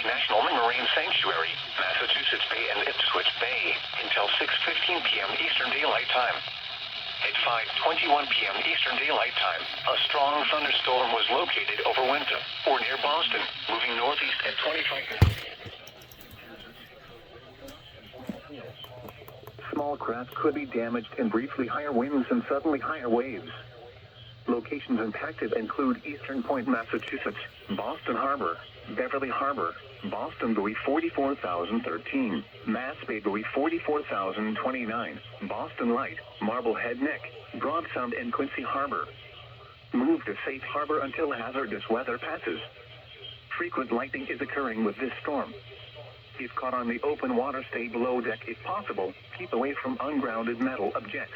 National Marine Sanctuary, Massachusetts Bay and Ipswich Bay, until 6:15 p.m. Eastern Daylight Time. At 5:21 p.m. Eastern Daylight Time, a strong thunderstorm was located over Winton, or near Boston, moving northeast at 25. Small craft could be damaged in briefly higher winds and suddenly higher waves. Locations impacted include Eastern Point, Massachusetts, Boston Harbor, Beverly Harbor, Boston buoy 44,013, Mass Bay buoy 44,029, Boston Light, Marblehead Neck, Broad Sound, and Quincy Harbor. Move to safe harbor until hazardous weather passes. Frequent lightning is occurring with this storm. If caught on the open water, stay below deck if possible. Keep away from ungrounded metal objects.